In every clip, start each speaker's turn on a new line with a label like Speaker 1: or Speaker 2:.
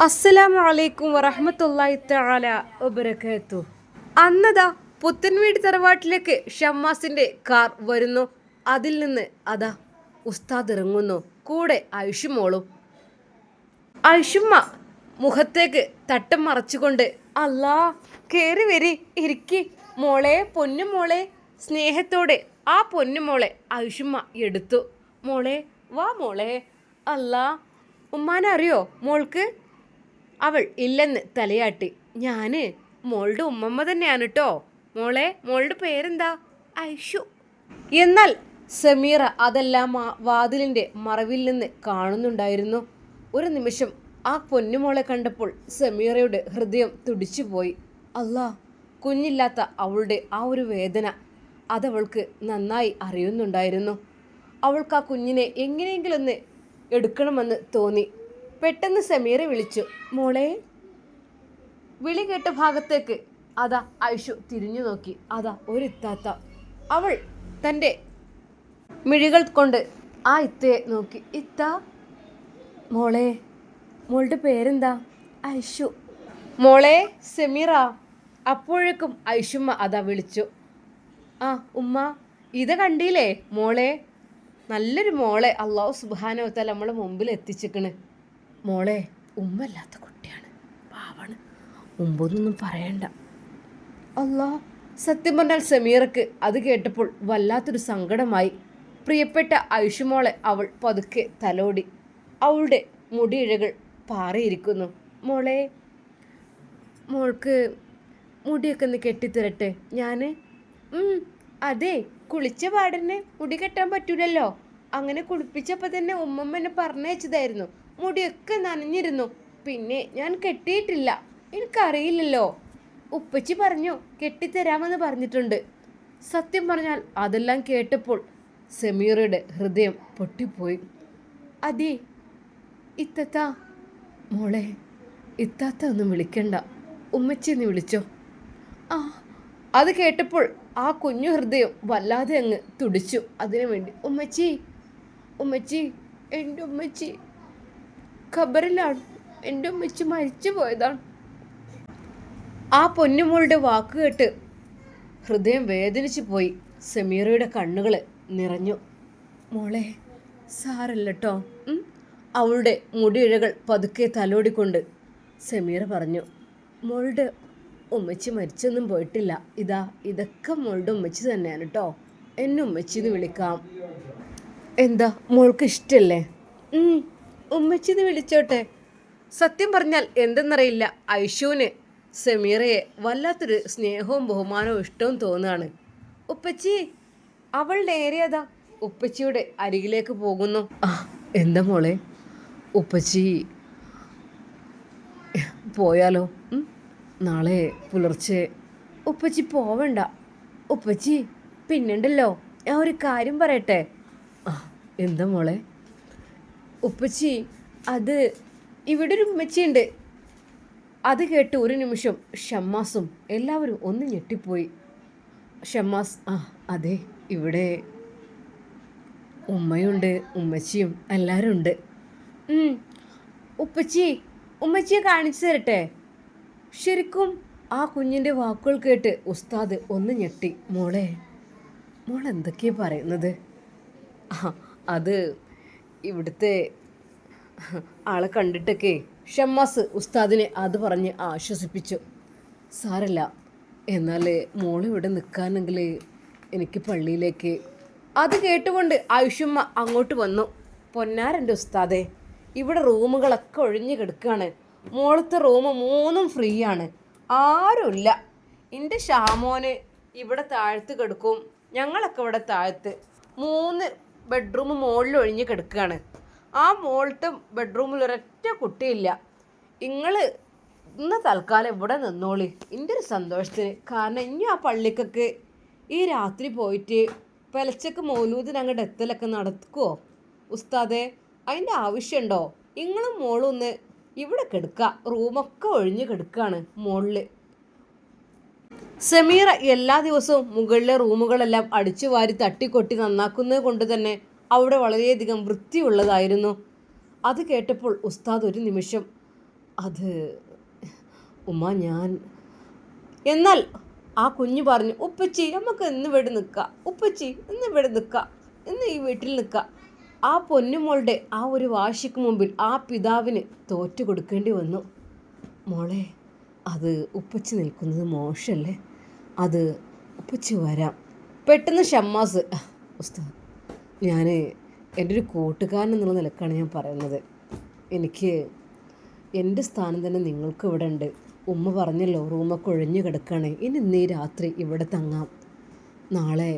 Speaker 1: അസ്സലാമു അലൈക്കും വറഹ്മത്തുള്ളാഹി തആല വബറകാതുഹു. അന്നതാ പുത്തൻവീട് തറവാട്ടിലേക്ക് ഷമ്മാസിന്റെ കാർ വരുന്നു. അതിൽ നിന്ന് അതാ ഉസ്താദ് ഇറങ്ങുന്നു, കൂടെ ഐഷുമോളും. ഐഷുമ്മ മുഖത്തേക്ക് തട്ടം മറച്ചുകൊണ്ട്, അല്ലാ, കേറി വരി, ഇരിക്കി മോളെ, പൊന്നുമോളെ. സ്നേഹത്തോടെ ആ പൊന്നുമോളെ ഐഷുമ്മ എടുത്തു. മോളെ, വാ മോളെ. അല്ലാ, ഉമ്മാനെ അറിയോ മോൾക്ക്? അവൾ ഇല്ലെന്ന് തലയാട്ടി. ഞാൻ മോളുടെ ഉമ്മമ്മ തന്നെയാണ് കേട്ടോ മോളെ. മോളുടെ പേരെന്താ? ഐഷു. എന്നാൽ സമീറ അതെല്ലാം വാതിലിൻ്റെ മറവിൽ നിന്ന് കാണുന്നുണ്ടായിരുന്നു. ഒരു നിമിഷം ആ പൊന്നുമോളെ കണ്ടപ്പോൾ സമീറയുടെ ഹൃദയം തുടിച്ചുപോയി. അല്ലാ, കുഞ്ഞില്ലാത്ത അവളുടെ ആ ഒരു വേദന അതവൾക്ക് നന്നായി അറിയുന്നുണ്ടായിരുന്നു. അവൾക്ക് ആ കുഞ്ഞിനെ എങ്ങനെയെങ്കിലും ഒന്ന് എടുക്കണമെന്ന് തോന്നി. പെട്ടെന്ന് സമീറ വിളിച്ചു, മോളെ. വിളി കേട്ട ഭാഗത്തേക്ക് അതാ ഐഷു തിരിഞ്ഞു നോക്കി. അതാ ഒരു ഇത്താത്ത. അവൾ തൻ്റെ മിഴികൾ കൊണ്ട് ആ ഇത്തയെ നോക്കി. ഇത്ത. മോളെ, മോളുടെ പേരെന്താ? ഐഷു. മോളെ സമീറ. അപ്പോഴേക്കും ഐഷുമ്മ അതാ വിളിച്ചു. ആ ഉമ്മ, ഇത് കണ്ടില്ലേ മോളെ? നല്ലൊരു മോളെ അല്ലാഹു സുബ്ഹാനഹു വ തആല നമ്മളെ മുമ്പിൽ എത്തിച്ചിക്കണ്. മോളെ, ഉമ്മല്ലാത്ത കുട്ടിയാണ്, പാവാണ്, മുമ്പൊന്നും പറയണ്ട. അല്ലാ. സത്യം പറഞ്ഞാൽ സമീറക്ക് അത് കേട്ടപ്പോൾ വല്ലാത്തൊരു സങ്കടമായി. പ്രിയപ്പെട്ട ഐഷുമോളെ അവൾ പതുക്കെ തലോടി. അവളുടെ മുടിയിഴകൾ പാറിയിരിക്കുന്നു. മോളെ, മോൾക്ക് മുടിയൊക്കെ ഒന്ന് കെട്ടിത്തരട്ടെ ഞാൻ? അതെ, കുളിച്ച പാടന്നെ മുടി കെട്ടാൻ പറ്റൂലല്ലോ. അങ്ങനെ കുളിപ്പിച്ചപ്പോൾ തന്നെ ഉമ്മമ്മ എന്നെ പറഞ്ഞയച്ചതായിരുന്നു. മുടിയൊക്കെ നനഞ്ഞിരുന്നു. പിന്നെ ഞാൻ കെട്ടിയിട്ടില്ല, എനിക്കറിയില്ലല്ലോ. ഉപ്പച്ചി പറഞ്ഞു കെട്ടിത്തരാമെന്ന് പറഞ്ഞിട്ടുണ്ട്. സത്യം പറഞ്ഞാൽ അതെല്ലാം കേട്ടപ്പോൾ സമീറയുടെ ഹൃദയം പൊട്ടിപ്പോയി. അതെ ഇത്തത്ത. മോളെ, ഇത്താത്ത ഒന്നും വിളിക്കണ്ട, ഉമ്മച്ചി എന്ന് വിളിച്ചോ. ആ. അത് കേട്ടപ്പോൾ ആ കുഞ്ഞു ഹൃദയം വല്ലാതെ അങ്ങ് തുടിച്ചു. അതിനു വേണ്ടി ഉമ്മച്ചി, ഉമ്മച്ചി, എൻ്റെ ഉമ്മച്ചി ഖബറിലാണ്, എൻ്റെ ഉമ്മച്ചി മരിച്ചു പോയതാണ്. ആ പൊന്നുമോളുടെ വാക്ക് കേട്ട് ഹൃദയം വേദനിച്ചു പോയി. സമീറയുടെ കണ്ണുകൾ നിറഞ്ഞു. മോളെ, സാരല്ല കേട്ടോ. അവളുടെ മുടിയിഴകൾ പതുക്കെ തലോടിക്കൊണ്ട് സമീറ പറഞ്ഞു, മോളുടെ ഉമ്മച്ചി മരിച്ചൊന്നും പോയിട്ടില്ല. ഇതൊക്കെ മോളുടെ ഉമ്മച്ചി തന്നെയാണ് കേട്ടോ. എന്നെ ഉമ്മച്ചിന്ന് വിളിക്കാം. എന്താ മോൾക്ക് ഇഷ്ടല്ലേ? ഉമ്മച്ചിന്ന് വിളിച്ചോട്ടെ. സത്യം പറഞ്ഞാൽ എന്തെന്നറിയില്ല, ഐഷുവിന് സമീറയെ വല്ലാത്തൊരു സ്നേഹവും ബഹുമാനവും ഇഷ്ടവും തോന്നുകയാണ്. ഉപ്പച്ചി. അവൾ നേരെയതാ ഉപ്പച്ചിയുടെ അരികിലേക്ക് പോകുന്നു. ആ, എന്താ മോളെ? ഉപ്പച്ചി പോയാലോ? നാളെ പുലർച്ചെ. ഉപ്പച്ചി പോവണ്ട ഉപ്പച്ചി. പിന്നുണ്ടല്ലോ, ഞാൻ ഒരു കാര്യം പറയട്ടെ. ആ, എന്താ മോളെ? ഉപ്പച്ചി, അത് ഇവിടെ ഒരു ഉമ്മച്ചിയുണ്ട്. അത് കേട്ട് ഒരു നിമിഷം ഷമ്മാസും എല്ലാവരും ഒന്ന് ഞെട്ടിപ്പോയി. ഷമ്മാസ്, ആ അതെ, ഇവിടെ ഉമ്മയുണ്ട്, ഉമ്മച്ചിയും എല്ലാവരും ഉണ്ട്. ഉപ്പച്ചി, ഉമ്മച്ചിയെ കാണിച്ചു തരട്ടെ? ശരിക്കും ആ കുഞ്ഞിൻ്റെ വാക്കുകൾ കേട്ട് ഉസ്താദ് ഒന്ന് ഞെട്ടി. മോളെ, മോൾ എന്തൊക്കെയാ പറയുന്നത്? അത് ഇവിടുത്തെ ആളെ കണ്ടിട്ടൊക്കെ. ഷമ്മാസ് ഉസ്താദിനെ അത് പറഞ്ഞ് ആശ്വസിപ്പിച്ചു. സാരല്ല, എന്നാൽ മോളിവിടെ നിൽക്കാനെങ്കിൽ എനിക്ക് പള്ളിയിലേക്ക്. അത് കേട്ടുകൊണ്ട് ഐഷുമ്മ അങ്ങോട്ട് വന്നു. പൊന്നാരൻ്റെ ഉസ്താദേ, ഇവിടെ റൂമുകളൊക്കെ ഒഴിഞ്ഞു കിടക്കുകയാണ്. മോളത്തെ റൂം 3 ഫ്രീ ആണ്, ആരുമില്ല. എൻ്റെ ഷാമോന് ഇവിടെ താഴത്ത് കിടക്കും, ഞങ്ങളൊക്കെ ഇവിടെ താഴത്ത്. 3 ബെഡ്റൂം മുകളിൽ ഒഴിഞ്ഞ് കിടക്കുകയാണ്. ആ മുകളിലത്തെ ബെഡ്റൂമിൽ ഒരൊറ്റ കുട്ടിയില്ല. നിങ്ങൾ ഇന്ന് തൽക്കാലം ഇവിടെ നിന്നോളി, എൻ്റെ ഒരു സന്തോഷത്തിന്. കാരണം ഇനി ആ പള്ളിക്കൊക്കെ ഈ രാത്രി പോയിട്ട് പെലച്ചക്ക് മൗലൂദിന് അങ്ങോട്ട് എത്തലൊക്കെ നടക്കുമോ ഉസ്താദേ? അതിൻ്റെ ആവശ്യമുണ്ടോ? നിങ്ങളും മോളും ഒന്ന് ഇവിടെ കിടക്കുക, റൂമൊക്കെ ഒഴിഞ്ഞ് കിടക്കുകയാണ് മുകളിൽ. സമീറ എല്ലാ ദിവസവും മുകളിലെ റൂമുകളെല്ലാം അടിച്ചു വാരി തട്ടിക്കൊട്ടി നന്നാക്കുന്നത് കൊണ്ട് തന്നെ അവിടെ വളരെയധികം വൃത്തിയുള്ളതായിരുന്നു. അത് കേട്ടപ്പോൾ ഉസ്താദ് ഒരു നിമിഷം അത് ഉമ്മ ഞാൻ എന്നാൽ ആ കുഞ്ഞ് പറഞ്ഞു, ഉപ്പച്ചി നമുക്ക് ഇന്ന് ഇവിടെ നിൽക്കാം, ഉപ്പച്ചി ഇന്ന് ഇവിടെ നിൽക്കാം, ഇന്ന് ഈ വീട്ടിൽ നിൽക്കാം. ആ പൊന്നുമോളുടെ ആ ഒരു വാശിക്ക് മുമ്പിൽ ആ പിതാവിന് തോറ്റു കൊടുക്കേണ്ടി വന്നു. മോളെ, അത് ഉപ്പച്ചി നിൽക്കുന്നത് മോശമല്ലേ, അത് ഉപ്പച്ചി വരാം. പെട്ടെന്ന് ഷമ്മാസ്, ഉസ്താദ് ഞാൻ എൻ്റെ ഒരു കൂട്ടുകാരൻ എന്നുള്ള നിലക്കാണ് ഞാൻ പറയുന്നത്. എനിക്ക് എൻ്റെ സ്ഥാനം തന്നെ നിങ്ങൾക്ക് ഇവിടെ ഉണ്ട്. ഉമ്മ പറഞ്ഞല്ലോ റൂമൊക്കെ ഒഴിഞ്ഞു കിടക്കുകയാണ്, ഇന്ന് ഈ രാത്രി ഇവിടെ തങ്ങാം, നാളെ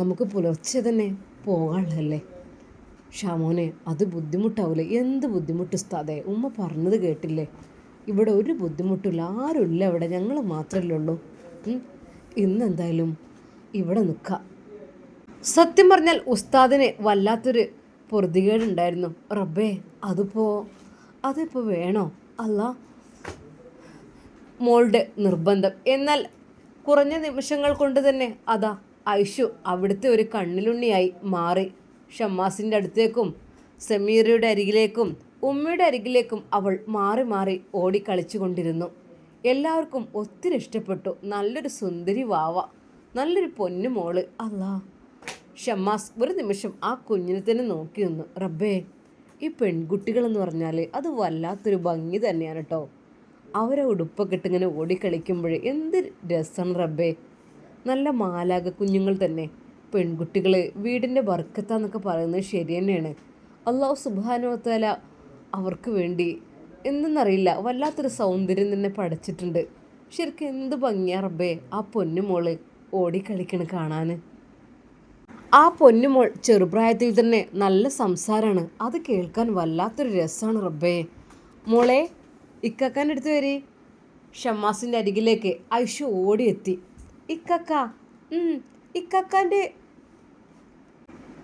Speaker 1: നമുക്ക് പുലർച്ചെ തന്നെ പോകാനുള്ളതല്ലേ. ഷാമോനെ അത് ബുദ്ധിമുട്ടാവില്ലേ? എന്ത് ബുദ്ധിമുട്ട് ഉസ്താദേ, ഉമ്മ പറഞ്ഞത് കേട്ടില്ലേ, ഇവിടെ ഒരു ബുദ്ധിമുട്ടില്ല, ആരുമില്ല ഇവിടെ, ഞങ്ങൾ മാത്രമല്ലേ ഉള്ളൂ. ഇന്നെന്തായാലും ഇവിടെ നിൽക്കാം. സത്യം പറഞ്ഞാൽ ഉസ്താദിന് വല്ലാത്തൊരു പൊറുതികേടുണ്ടായിരുന്നു. റബ്ബേ, അതിപ്പോൾ വേണോ അല്ല, മോളുടെ നിർബന്ധം. എന്നാൽ കുറഞ്ഞ നിമിഷങ്ങൾ കൊണ്ട് തന്നെ അതാ ഐഷു അവിടുത്തെ ഒരു കണ്ണിലുണ്ണിയായി മാറി. ഷമ്മാസിൻ്റെ അടുത്തേക്കും സമീറയുടെ അരികിലേക്കും ഉമ്മയുടെ അരികിലേക്കും അവൾ മാറി മാറി ഓടിക്കളിച്ചു കൊണ്ടിരുന്നു. എല്ലാവർക്കും ഒത്തിരി ഇഷ്ടപ്പെട്ടു. നല്ലൊരു സുന്ദരി വാവ, നല്ലൊരു പൊന്നു മോള്. അല്ലാ, ഷമ്മാസ് ഒരു നിമിഷം ആ കുഞ്ഞിനെ തന്നെ നോക്കി നിന്നു. റബ്ബേ, ഈ പെൺകുട്ടികളെന്ന് പറഞ്ഞാൽ അത് വല്ലാത്തൊരു ഭംഗി തന്നെയാണ് കേട്ടോ. അവരെ ഉടുപ്പൊക്കെ ഇട്ടിങ്ങനെ ഓടിക്കളിക്കുമ്പോഴേ എന്ത് രസമാണ് റബ്ബേ. നല്ല മാലാക കുഞ്ഞുങ്ങൾ തന്നെ. പെൺകുട്ടികൾ വീടിൻ്റെ ബർക്കത്താന്നൊക്കെ പറയുന്നത് ശരി തന്നെയാണ്. അല്ലാഹു സുബ്ഹാനഹു വ തആല അവർക്ക് വേണ്ടി എന്തെന്നറിയില്ല വല്ലാത്തൊരു സൗന്ദര്യം തന്നെ പടച്ചിട്ടുണ്ട്. ശരിക്കും എന്ത് ഭംഗിയാ റബ്ബേ ആ പൊന്നുമോള് ഓടിക്കളിക്കണ കാണാൻ. ആ പൊന്നുമോൾ ചെറുപ്രായത്തിൽ തന്നെ നല്ല സംസാരമാണ്, അത് കേൾക്കാൻ വല്ലാത്തൊരു രസമാണ് റബ്ബേ. മോളെ, ഇക്കാക്കാൻ്റെ അടുത്ത് വരി. ഷമ്മാസിൻ്റെ അരികിലേക്ക് ഐഷു ഓടിയെത്തി. ഇക്കക്ക, ഇക്കാക്കാൻ്റെ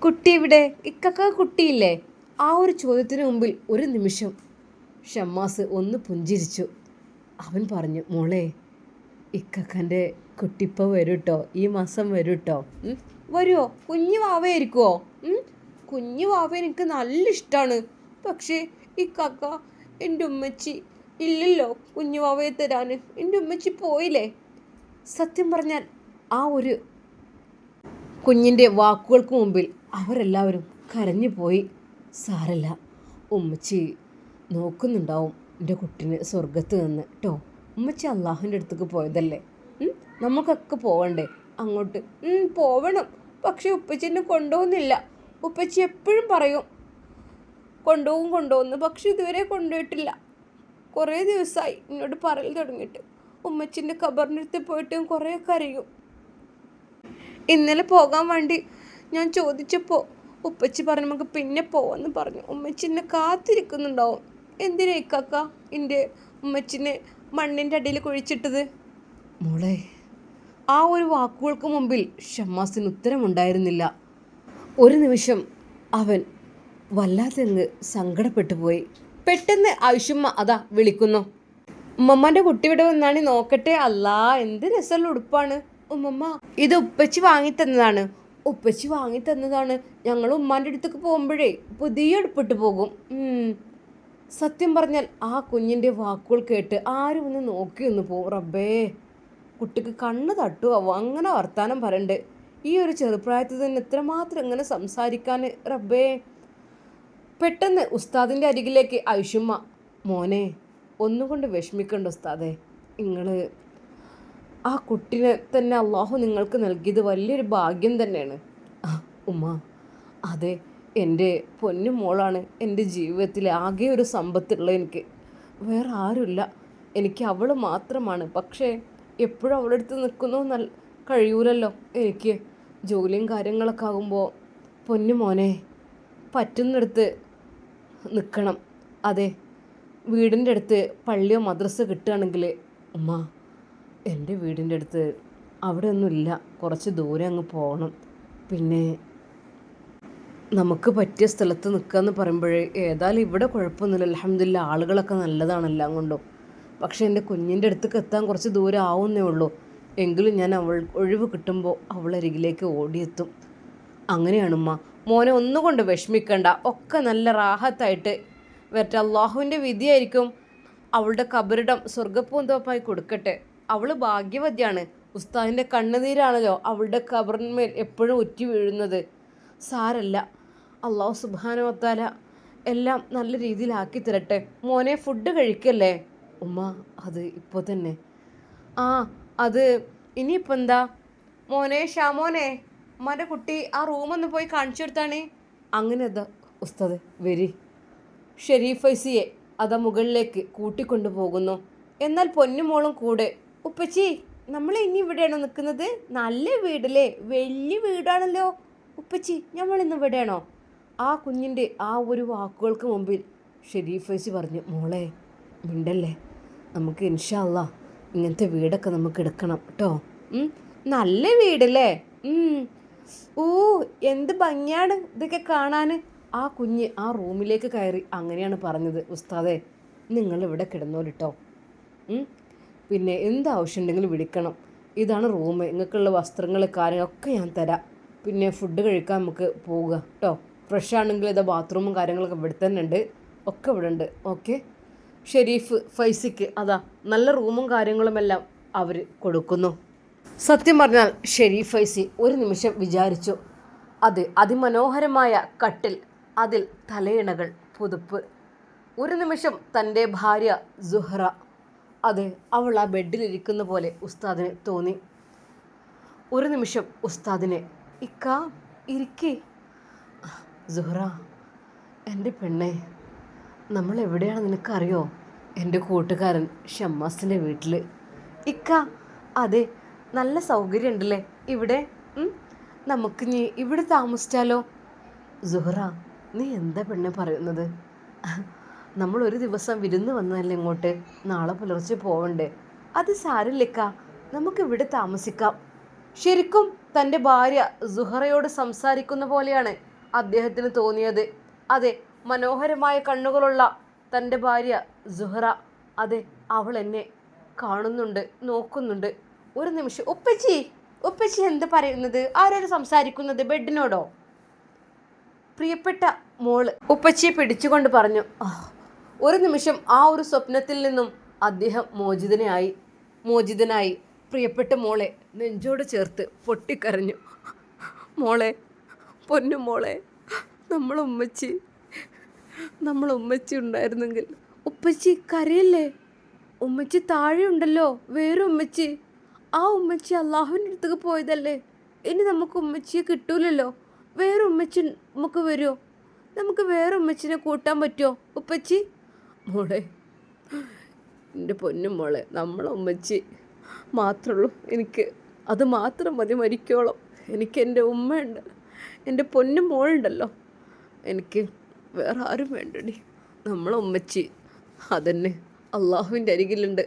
Speaker 1: കുട്ടി ഇവിടെ, ഇക്കക്ക കുട്ടിയില്ലേ? ആ ഒരു ചോദ്യത്തിന് മുമ്പിൽ ഒരു നിമിഷം ഷമ്മാസ് ഒന്ന് പുഞ്ചിരിച്ചു. അവൻ പറഞ്ഞു, മോളെ, ഇക്കക്കാൻ്റെ കുട്ടിപ്പോൾ വരും കേട്ടോ, ഈ മാസം വരും കേട്ടോ. വരുമോ? കുഞ്ഞു വാവയായിരിക്കുമോ? കുഞ്ഞു വാവ എനിക്ക് നല്ല ഇഷ്ടമാണ്. പക്ഷേ ഇക്കാക്ക, എൻ്റെ ഉമ്മച്ചി ഇല്ലല്ലോ കുഞ്ഞു വാവയെ തരാൻ, എൻ്റെ ഉമ്മച്ചി പോയില്ലേ. സത്യം പറഞ്ഞാൽ ആ ഒരു കുഞ്ഞിൻ്റെ വാക്കുകൾക്ക് മുമ്പിൽ അവരെല്ലാവരും കരഞ്ഞു പോയി. സാരല്ല, ഉമ്മച്ചി നോക്കുന്നുണ്ടാവും എൻ്റെ കുട്ടിനെ സ്വർഗത്ത് നിന്ന് കേട്ടോ. ഉമ്മച്ചി അള്ളാഹുവിൻ്റെ അടുത്തേക്ക് പോയതല്ലേ, നമുക്കൊക്കെ പോവണ്ടേ അങ്ങോട്ട്? പോവണം, പക്ഷെ ഉപ്പച്ചി എന്നെ കൊണ്ടുപോകുന്നില്ല. ഉപ്പച്ചി എപ്പോഴും പറയും കൊണ്ടുപോകുന്നു, പക്ഷെ ഇതുവരെ കൊണ്ടുപോയിട്ടില്ല. കുറേ ദിവസമായി എന്നോട് പറയൽ തുടങ്ങിയിട്ട്. ഉമ്മച്ചിൻ്റെ ഖബറിനടുത്ത് പോയിട്ട് കുറേ കരയും. ഇന്നലെ പോകാൻ വേണ്ടി ഞാൻ ചോദിച്ചപ്പോൾ ഉപ്പച്ചി പറഞ്ഞു നമുക്ക് പിന്നെ പോവാന്ന് പറഞ്ഞു. ഉമ്മച്ചി എന്നെ കാത്തിരിക്കുന്നുണ്ടാവും. എന്തിനാ ഇക്കാക്ക എൻ്റെ ഉമ്മച്ചിനെ മണ്ണിൻ്റെ അടിയിൽ കുഴിച്ചിട്ടത്? മോളെ, ആ ഒരു വാക്കുകൾക്ക് മുമ്പിൽ ഷമ്മാസിന് ഉത്തരമുണ്ടായിരുന്നില്ല. ഒരു നിമിഷം അവൻ വല്ലാതെങ്ങ് സങ്കടപ്പെട്ടു പോയി. പെട്ടെന്ന് ഐഷുമ്മ അതാ വിളിക്കുന്നു. ഉമ്മമ്മൻ്റെ കുട്ടി ഇവിടെ വന്നാണ്, നോക്കട്ടെ. അല്ലാ, എന്ത് രസമുള്ള ഉടുപ്പാണ് ഉമ്മമ്മ. ഇത് ഉപ്പച്ചി വാങ്ങിത്തന്നതാണ്, ഉപ്പച്ചി വാങ്ങിത്തന്നതാണ്. ഞങ്ങൾ ഉമ്മാൻ്റെ അടുത്തേക്ക് പോകുമ്പോഴേ പുതിയ ഉടുപ്പിട്ട് പോകും. സത്യം പറഞ്ഞാൽ ആ കുഞ്ഞിൻ്റെ വാക്കുകൾ കേട്ട് ആരും ഒന്ന് നോക്കിയൊന്ന് പോകും. റബ്ബേ, കുട്ടിക്ക് കണ്ണ് തട്ടുമാവും അങ്ങനെ വർത്താനം പറയണ്ട്. ഈ ഒരു ചെറുപ്രായത്തിൽ തന്നെ എത്രമാത്രം ഇങ്ങനെ സംസാരിക്കാൻ റബ്ബേ. പെട്ടെന്ന് ഉസ്താദിൻ്റെ അരികിലേക്ക് ഐഷുമ്മ, മോനെ ഒന്നുകൊണ്ട് വിഷമിക്കണ്ട ഉസ്താദേ, നിങ്ങൾ ആ കുട്ടിനെ തന്നെ അള്ളാഹു നിങ്ങൾക്ക് നൽകിയത് വലിയൊരു ഭാഗ്യം തന്നെയാണ്. ഉമ്മ, അതെ, എൻ്റെ പൊന്നു മോളാണ് എൻ്റെ ജീവിതത്തിൽ ആകെ ഒരു സമ്പത്തുള്ള എനിക്ക്. വേറെ ആരുമില്ല, എനിക്ക് അവൾ മാത്രമാണ്. പക്ഷേ എപ്പോഴും അവളുടെ അടുത്ത് നിൽക്കുന്നു കഴിയൂലല്ലോ എനിക്ക്. ജോലിയും കാര്യങ്ങളൊക്കെ ആകുമ്പോൾ പൊന്നു മോനെ പറ്റുന്നിടത്ത് നിൽക്കണം. അതെ, വീടിൻ്റെ അടുത്ത് പള്ളിയോ മദ്രസ കിട്ടുകയാണെങ്കിൽ ഉമ്മ, എൻ്റെ വീടിൻ്റെ അടുത്ത് അവിടെ ഒന്നുമില്ല, കുറച്ച് ദൂരെ അങ്ങ് പോകണം. പിന്നെ നമുക്ക് പറ്റിയ സ്ഥലത്ത് നിൽക്കുകയെന്ന് പറയുമ്പോഴേ ഏതായാലും ഇവിടെ കുഴപ്പമൊന്നുമില്ല, അൽഹംദുലില്ലാ, ആളുകളൊക്കെ നല്ലതാണ് എല്ലാം കൊണ്ടും. പക്ഷേ എൻ്റെ കുഞ്ഞിൻ്റെ അടുത്തേക്ക് എത്താൻ കുറച്ച് ദൂരം ആവുന്നേ ഉള്ളൂ. എങ്കിലും ഞാൻ ഒഴിവ് കിട്ടുമ്പോൾ അവളരികിലേക്ക് ഓടിയെത്തും. അങ്ങനെയാണുമ്മ. മോനെ ഒന്നുകൊണ്ട് വിഷമിക്കണ്ട, ഒക്കെ നല്ല റാഹത്തായിട്ട് വരട്ടെ. അള്ളാഹുവിൻ്റെ വിധിയായിരിക്കും. അവളുടെ കബറിടം സ്വർഗപ്പൂന്തോപ്പായി കൊടുക്കട്ടെ. അവൾ ഭാഗ്യവതിയാണ്. ഉസ്താദിൻ്റെ കണ്ണുനീരാണല്ലോ അവളുടെ കബറിന്മേൽ എപ്പോഴും ഉറ്റി വീഴുന്നത്. സാരല്ല, അള്ളാഹു സുബ്ഹാനഹു വ തആല എല്ലാം നല്ല രീതിയിലാക്കി തരട്ടെ. മോനെ ഫുഡ് കഴിക്കല്ലേ? ഉമ്മ അത് ഇപ്പോൾ തന്നെ. ആ അത് ഇനിയിപ്പോൾ എന്താ? മോനെ ഷാമോനെ, ഉമ്മാൻ്റെ കുട്ടി ആ റൂമൊന്ന് പോയി കാണിച്ചു കൊടുത്താണ്. അങ്ങനെ അതാ ഉസ്താദ് വരി. ഷെരീഫ് ഫൈസിയെ അതാ മുകളിലേക്ക് കൂട്ടിക്കൊണ്ടു പോകുന്നു. എന്നാൽ പൊന്നുമോളും കൂടെ. ഉപ്പച്ചി, നമ്മൾ ഇനി ഇവിടെയാണോ നിൽക്കുന്നത്? നല്ല വീടല്ലേ, വലിയ വീടാണല്ലോ. ഉപ്പച്ചി, നമ്മളിന്ന് ഇവിടെയാണോ? ആ കുഞ്ഞിൻ്റെ ആ ഒരു വാക്കുകൾക്ക് മുമ്പിൽ ഷെരീഫ് ഫൈസി പറഞ്ഞു, മോളെ മിണ്ടല്ലേ, നമുക്ക് ഇൻഷാ അല്ലാ ഇങ്ങനത്തെ വീടൊക്കെ നമുക്ക് എടുക്കണം കേട്ടോ. നല്ല വീടല്ലേ? ഓ എന്ത് ഭംഗിയാണ് ഇതൊക്കെ കാണാൻ. ആ കുഞ്ഞ് ആ റൂമിലേക്ക് കയറി അങ്ങനെയാണ് പറഞ്ഞത്, ഉസ്താദേ നിങ്ങളിവിടെ കിടന്നോലിട്ടോ, പിന്നെ എന്താവശ്യമുണ്ടെങ്കിലും വിളിക്കണം. ഇതാണ് റൂം, നിങ്ങൾക്കുള്ള വസ്ത്രങ്ങൾ കാര്യങ്ങളൊക്കെ ഞാൻ തരാം. പിന്നെ ഫുഡ് കഴിക്കാൻ നമുക്ക് പോവുക കേട്ടോ. ഫ്രഷ് ആണെങ്കിൽ ഇതാ ബാത്റൂമും കാര്യങ്ങളൊക്കെ ഇവിടെ തന്നെ ഉണ്ട്, ഒക്കെ ഇവിടെ ഉണ്ട്. ഓക്കെ. ഷെരീഫ് ഫൈസിക്ക് അതാ നല്ല റൂമും കാര്യങ്ങളുമെല്ലാം അവർ കൊടുക്കുന്നു. സത്യം പറഞ്ഞാൽ ഷെരീഫ് ഫൈസി ഒരു നിമിഷം വിചാരിച്ചു, അത് അതിമനോഹരമായ കട്ടിൽ, അതിൽ തലയിണകൾ, പുതുപ്പ്. ഒരു നിമിഷം തൻ്റെ ഭാര്യ സുഹറ, അത് അവൾ ആ ബെഡിലിരിക്കുന്ന പോലെ ഉസ്താദിന് തോന്നി. ഒരു നിമിഷം ഉസ്താദിനെ, ഇക്ക ഇരിക്കേ. സുഹറ, എൻ്റെ പെണ്ണെ, നമ്മൾ എവിടെയാണ് നിനക്കറിയോ? എൻ്റെ കൂട്ടുകാരൻ ഷമ്മാസിൻ്റെ വീട്ടിൽ. ഇക്ക, അതെ, നല്ല സൗകര്യം ഉണ്ടല്ലേ ഇവിടെ? നമുക്കിനി ഇവിടെ താമസിച്ചാലോ? സുഹറ, നീ എന്താ പെണ്ണെ പറയുന്നത്? നമ്മൾ ഒരു ദിവസം വിരുന്ന് വന്നതല്ലേ ഇങ്ങോട്ട്, നാളെ പുലർച്ചെ പോവണ്ടേ? അത് സാരില്ലേക്ക, നമുക്കിവിടെ താമസിക്കാം. ശരിക്കും തൻ്റെ ഭാര്യ സുഹറയോട് സംസാരിക്കുന്ന പോലെയാണ് അദ്ദേഹത്തിന് തോന്നിയത്. അതെ, മനോഹരമായ കണ്ണുകളുള്ള തൻ്റെ ഭാര്യ സുഹറ, അതെ, അവൾ എന്നെ കാണുന്നുണ്ട്, നോക്കുന്നുണ്ട്. ഒരു നിമിഷം, ഉപ്പച്ചി ഉപ്പച്ചി എന്ത് പറയുന്നത്? ആരോട് സംസാരിക്കുന്നത്? ബെഡിനോടോ? പ്രിയപ്പെട്ട മോള് ഉപ്പച്ചിയെ പിടിച്ചുകൊണ്ട് പറഞ്ഞു. ഒരു നിമിഷം ആ ഒരു സ്വപ്നത്തിൽ നിന്നും അദ്ദേഹം മോചിതനായി. പ്രിയപ്പെട്ട മോളെ നെഞ്ചോട് ചേർത്ത് പൊട്ടിക്കരഞ്ഞു. മോളെ, പൊന്നു മോളെ, നമ്മൾ ഉമ്മച്ചി ഉണ്ടായിരുന്നെങ്കിൽ. ഉപ്പച്ചി കരയല്ലേ, ഉമ്മച്ചി താഴെ ഉണ്ടല്ലോ, വേറെ ഉമ്മച്ചി. ആ ഉമ്മച്ചി അള്ളാഹുവിൻ്റെ അടുത്തേക്ക് പോയതല്ലേ, ഇനി നമുക്ക് ഉമ്മച്ചിയെ കിട്ടൂലല്ലോ. വേറെ ഉമ്മച്ചി നമുക്ക് വരുമോ? നമുക്ക് വേറെ ഉമ്മച്ചിനെ കൂട്ടാൻ പറ്റുമോ ഉപ്പച്ചി? മോളെ, എൻ്റെ പൊന്നും മോളെ, നമ്മളെ ഉമ്മച്ചി മാത്രമുള്ളൂ എനിക്ക്, അത് മാത്രം മതി മരിക്കോളം. എനിക്ക് എൻ്റെ ഉമ്മയുണ്ട്, എൻ്റെ പൊന്നും മോളുണ്ടല്ലോ, എനിക്ക് വേറെ ആരും വേണ്ടടി. നമ്മളെ ഉമ്മച്ചി അതന്നെ അള്ളാഹുവിൻ്റെ അരികിലുണ്ട്,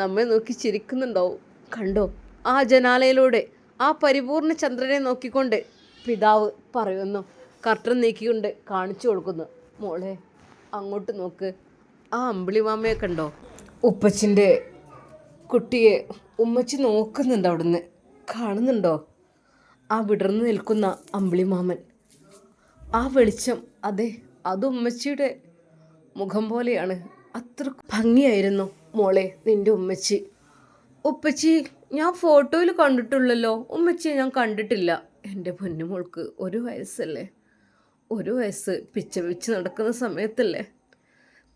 Speaker 1: നമ്മെ നോക്കി ചിരിക്കുന്നുണ്ടാവും. കണ്ടോ, ആ ജനാലയിലൂടെ ആ പരിപൂർണ ചന്ദ്രനെ നോക്കിക്കൊണ്ട് പിതാവ് പറയുന്നു, കർട്ടൻ നീക്കിക്കൊണ്ട് കാണിച്ചു കൊടുക്കുന്നു. മോളെ അങ്ങോട്ട് നോക്ക്, ആ അമ്പിളിമാമയെ കണ്ടോ? ഉപ്പച്ചിൻ്റെ കുട്ടിയെ ഉമ്മച്ചി നോക്കുന്നുണ്ട്, അവിടുന്ന് കാണുന്നുണ്ടോ? ആ വിടർന്നു നിൽക്കുന്ന അമ്പിളിമാമൻ, ആ വെളിച്ചം, അതെ, അത് ഉമ്മച്ചിയുടെ മുഖം പോലെയാണ്. അത്ര ഭംഗിയായിരുന്നു മോളെ നിൻ്റെ ഉമ്മച്ചി. ഉപ്പച്ചി, ഞാൻ ഫോട്ടോയിൽ കണ്ടിട്ടുള്ളല്ലോ, ഉമ്മച്ചിയെ ഞാൻ കണ്ടിട്ടില്ല. എൻ്റെ പൊന്നുമോൾക്ക് 1 വയസ്സല്ലേ, 1 വയസ്സ് പിച്ച നടക്കുന്ന സമയത്തല്ലേ?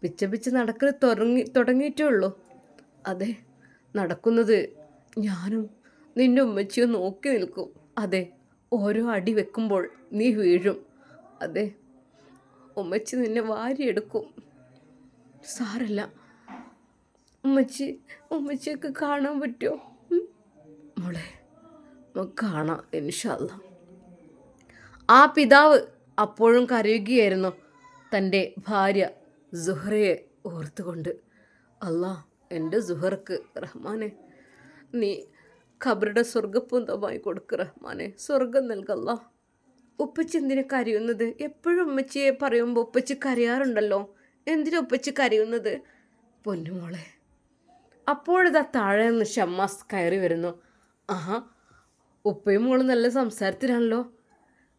Speaker 1: പിച്ച നടക്കൽ തുടങ്ങിയിട്ടേ ഉള്ളൂ. അതെ, നടക്കുന്നത് ഞാനും നിൻ്റെ ഉമ്മച്ചിയും നോക്കി നിൽക്കും. അതെ, ഓരോ അടി വെക്കുമ്പോൾ നീ വീഴും. അതെ, ഉമ്മച്ചി നിന്നെ വാരിയെടുക്കും. സാരല്ല, ഉമ്മച്ചിയൊക്കെ കാണാൻ പറ്റുമോ? മോളെ, നമുക്ക് കാണാം ഇൻഷാ അല്ലാ. ആ പിതാവ് അപ്പോഴും കരയുകയായിരുന്നു തൻ്റെ ഭാര്യ സുഹറയെ ഓർത്തുകൊണ്ട്. അല്ലാ, എൻ്റെ സുഹറക്ക് റഹ്മാനെ നീ ഖബറുടെ സ്വർഗപ്പൂന്തമായി കൊടുക്ക് റഹ്മാനെ, സ്വർഗം നൽകല്ല. ഉപ്പച്ചി എന്തിനാ കരയുന്നത്? എപ്പോഴും ഉമ്മച്ചിയെ പറയുമ്പോൾ ഉപ്പച്ചി കരയാറുണ്ടല്ലോ, എന്തിനാ ഉപ്പച്ചി കരയുന്നത്? പൊന്നുമോളെ. അപ്പോഴിതാ താഴെ നിന്ന് ഷമ്മാസ് കയറി വരുന്നു. ആഹാ, ഉപ്പയും മോളും നല്ല സംസാരത്തിലാണല്ലോ.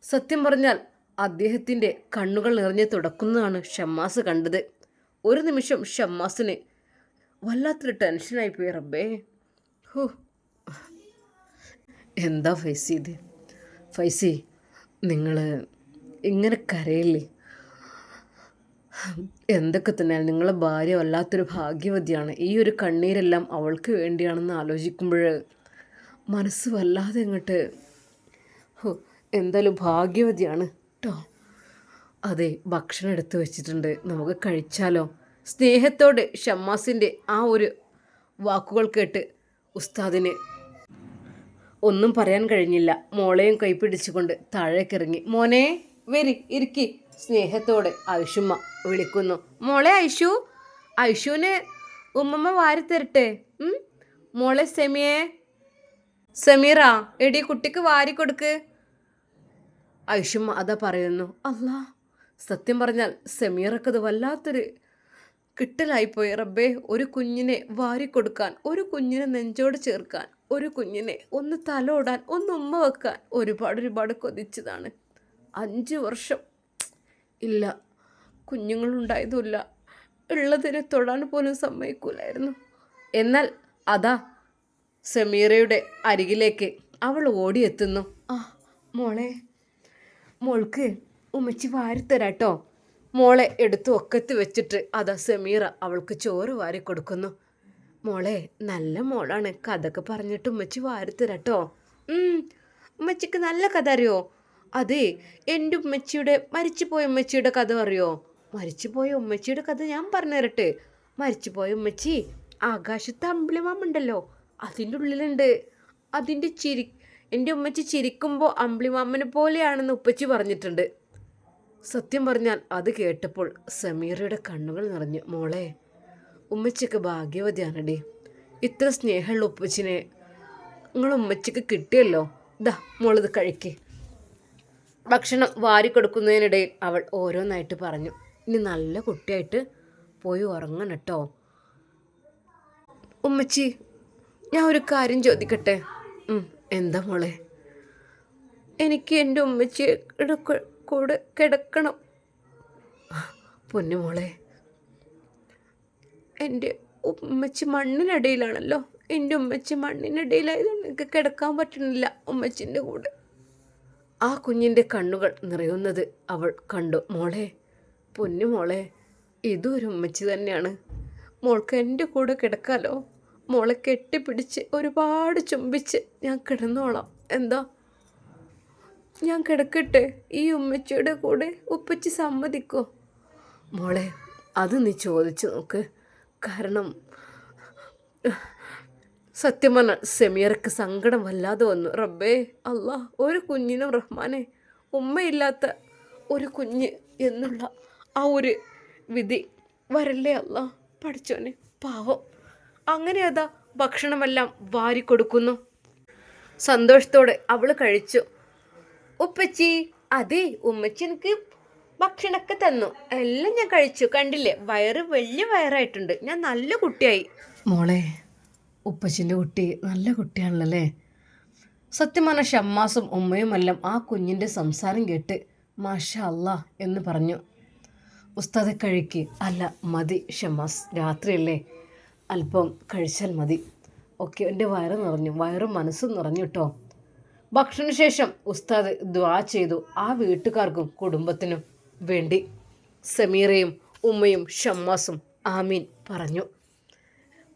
Speaker 1: സത്യം പറഞ്ഞാൽ അദ്ദേഹത്തിൻ്റെ കണ്ണുകൾ നിറഞ്ഞ് തുടക്കുന്നതാണ് ഷമ്മാസ് കണ്ടത്. ഒരു നിമിഷം ഷമ്മാസിന് വല്ലാത്തൊരു ടെൻഷനായിപ്പോയി റബ്ബേ. ഹോ, എന്താ ഫൈസി ഇത്? ഫൈസി, നിങ്ങൾ ഇങ്ങനെ കരയില്ലേ? എന്തൊക്കെ തന്നെയാണ് നിങ്ങളെ ഭാര്യ വല്ലാത്തൊരു ഭാഗ്യവതിയാണ്. ഈ ഒരു കണ്ണീരെല്ലാം അവൾക്ക് വേണ്ടിയാണെന്ന് ആലോചിക്കുമ്പോൾ മനസ്സ് വല്ലാതെ ഇങ്ങോട്ട്, ഹോ, എന്തായാലും ഭാഗ്യവതിയാണ് കേട്ടോ. അതെ, ഭക്ഷണം എടുത്ത് വെച്ചിട്ടുണ്ട്, നമുക്ക് കഴിച്ചാലോ? സ്നേഹത്തോടെ ഷമ്മാസിൻ്റെ ആ ഒരു വാക്കുകൾ കേട്ട് ഉസ്താദിന് ഒന്നും പറയാൻ കഴിഞ്ഞില്ല. മോളെയും കൈപ്പിടിച്ചുകൊണ്ട് താഴേക്കിറങ്ങി. മോനെ വരി, ഇരിക്കി. സ്നേഹത്തോടെ ഐഷുമ്മ വിളിക്കുന്നു. മോളെ ഐഷു, ഐഷുവിന് ഉമ്മമ്മ വാരി തരട്ടെ? മോളെ സമീറ, എടി കുട്ടിക്ക് വാരി കൊടുക്ക്. ഐഷുമ്മ അതാ പറയുന്നു. അല്ലാ, സത്യം പറഞ്ഞാൽ സമീറക്കത് വല്ലാത്തൊരു കിട്ടലായിപ്പോയി റബ്ബേ. ഒരു കുഞ്ഞിനെ വാരിക്കൊടുക്കാൻ, ഒരു കുഞ്ഞിനെ നെഞ്ചോട് ചേർക്കാൻ, ഒരു കുഞ്ഞിനെ ഒന്ന് തലോടാൻ, ഒന്ന് ഉമ്മ വെക്കാൻ ഒരുപാട് കൊതിച്ചതാണ്. 5 വർഷം ഇല്ല, കുഞ്ഞുങ്ങളുണ്ടായതുമില്ല, ഉള്ളതിനെ തൊടാൻ പോലും സമ്മതിക്കൂലായിരുന്നു. എന്നാൽ അതാ സമീറയുടെ അരികിലേക്ക് അവൾ ഓടിയെത്തുന്നു. ആ മോളെ, മോൾക്ക് ഉമ്മച്ചി വാരിത്തരാട്ടോ. മോളെ എടുത്ത് ഒക്കത്ത് വെച്ചിട്ട് അതാ സമീറ അവൾക്ക് ചോറ് വാരി കൊടുക്കുന്നു. മോളെ നല്ല മോളാണ്, കഥയൊക്കെ പറഞ്ഞിട്ട് ഉമ്മച്ചി വാരിത്തരാട്ടോ. ഉമ്മച്ചിക്ക് നല്ല കഥ അറിയോ? അതെ, എൻ്റെ മരിച്ചുപോയ ഉമ്മച്ചിയുടെ കഥ അറിയോ? മരിച്ചുപോയ ഉമ്മച്ചിയുടെ കഥ ഞാൻ പറഞ്ഞു തരട്ടെ. മരിച്ചുപോയ ഉമ്മച്ചി ആകാശത്ത് അമ്പിളിമാമുണ്ടല്ലോ, അതിൻ്റെ ഉള്ളിലുണ്ട്. എൻ്റെ ഉമ്മച്ചി ചിരിക്കുമ്പോൾ അമ്പിളിമാമനെ പോലെയാണെന്ന് ഉപ്പച്ചി പറഞ്ഞിട്ടുണ്ട്. സത്യം പറഞ്ഞാൽ അത് കേട്ടപ്പോൾ സമീറയുടെ കണ്ണുകൾ നിറഞ്ഞു. മോളെ, ഉമ്മച്ചിക്ക് ഭാഗ്യവതിയാണടി. ഇത്ര സ്നേഹമുള്ള ഉപ്പച്ചിനെ ഉമ്മച്ചിക്ക് കിട്ടിയല്ലോ. ദാ മോളിത് കഴിക്കേ. ഭക്ഷണം വാരിക്കൊടുക്കുന്നതിനിടയിൽ അവൾ ഓരോന്നായിട്ട് പറഞ്ഞു. ഇനി നല്ല കുട്ടിയായിട്ട് പോയി ഉറങ്ങണം കേട്ടോ. ഉമ്മച്ചി, ഞാൻ ഒരു കാര്യം ചോദിക്കട്ടെ? എന്താ മോളെ? എനിക്ക് എൻ്റെ ഉമ്മച്ചിയുടെ കൂടെ കിടക്കണം. പൊന്നുമോളെ, എൻ്റെ ഉമ്മച്ചി മണ്ണിനടിയിലാണല്ലോ. എൻ്റെ ഉമ്മച്ചി മണ്ണിനടിയിലായതുകൊണ്ട് എനിക്ക് കിടക്കാൻ പറ്റുന്നില്ല ഉമ്മച്ചിൻ്റെ കൂടെ. ആ കുഞ്ഞിൻ്റെ കണ്ണുകൾ നിറയുന്നത് അവൾ കണ്ടു. മോളെ, പൊന്നുമോളെ, ഇതും ഒരു ഉമ്മച്ചി തന്നെയാണ്. മോൾക്ക് എൻ്റെ കൂടെ കിടക്കാലോ. മോളെ കെട്ടിപ്പിടിച്ച് ഒരുപാട് ചുംബിച്ച് ഞാൻ കിടന്നോളാം. എന്താ, ഞാൻ കിടക്കട്ടെ ഈ ഉമ്മച്ചിയുടെ കൂടെ? ഉപ്പച്ചി സമ്മതിക്കോ? മോളെ, അത് നീ ചോദിച്ചു നോക്ക്. കാരണം സത്യം പറഞ്ഞാൽ സമീറക്ക് സങ്കടം വല്ലാതെ വന്നു. റബ്ബേ, അല്ലാ, ഒരു കുഞ്ഞിനും റഹ്മാനെ ഉമ്മയില്ലാത്ത ഒരു കുഞ്ഞ് എന്നുള്ള ആ ഒരു വിധി വരല്ലേ അല്ലാ. പഠിച്ചോനെ, പാവം. അങ്ങനെ അതാ ഭക്ഷണമെല്ലാം വാരിക്കൊടുക്കുന്നു. സന്തോഷത്തോടെ അവൾ കഴിച്ചു. ഉപ്പച്ചി, അതെ, ഉമ്മച്ചി എനിക്ക് ഭക്ഷണമൊക്കെ തന്നു, എല്ലാം ഞാൻ കഴിച്ചു. കണ്ടില്ലേ, വലിയ വയറായിട്ടുണ്ട്, ഞാൻ നല്ല കുട്ടിയായി. മോളെ, ഉപ്പച്ചിൻ്റെ കുട്ടി നല്ല കുട്ടിയാണല്ലേ. സത്യം പറഞ്ഞ ഷമ്മാസും ഉമ്മയുമെല്ലാം ആ കുഞ്ഞിൻ്റെ സംസാരം കേട്ട് മാഷാ അല്ലാ എന്ന് പറഞ്ഞു. ഉസ്താദെ കഴിക്ക്. അല്ല മതി ഷമ്മാസ്, രാത്രിയല്ലേ, അല്പം കഴിച്ചാൽ മതി. ഓക്കെ, എൻ്റെ വയറ് നിറഞ്ഞു, വയറും മനസ്സും നിറഞ്ഞു കേട്ടോ. ഭക്ഷണശേഷം ഉസ്താദ് ദുആ ചെയ്തു. ആ വീട്ടുകാർക്കും കുടുംബത്തിനും വേണ്ടി സമീറയും ഉമ്മയും ഷമ്മാസും ആമീൻ പറഞ്ഞു.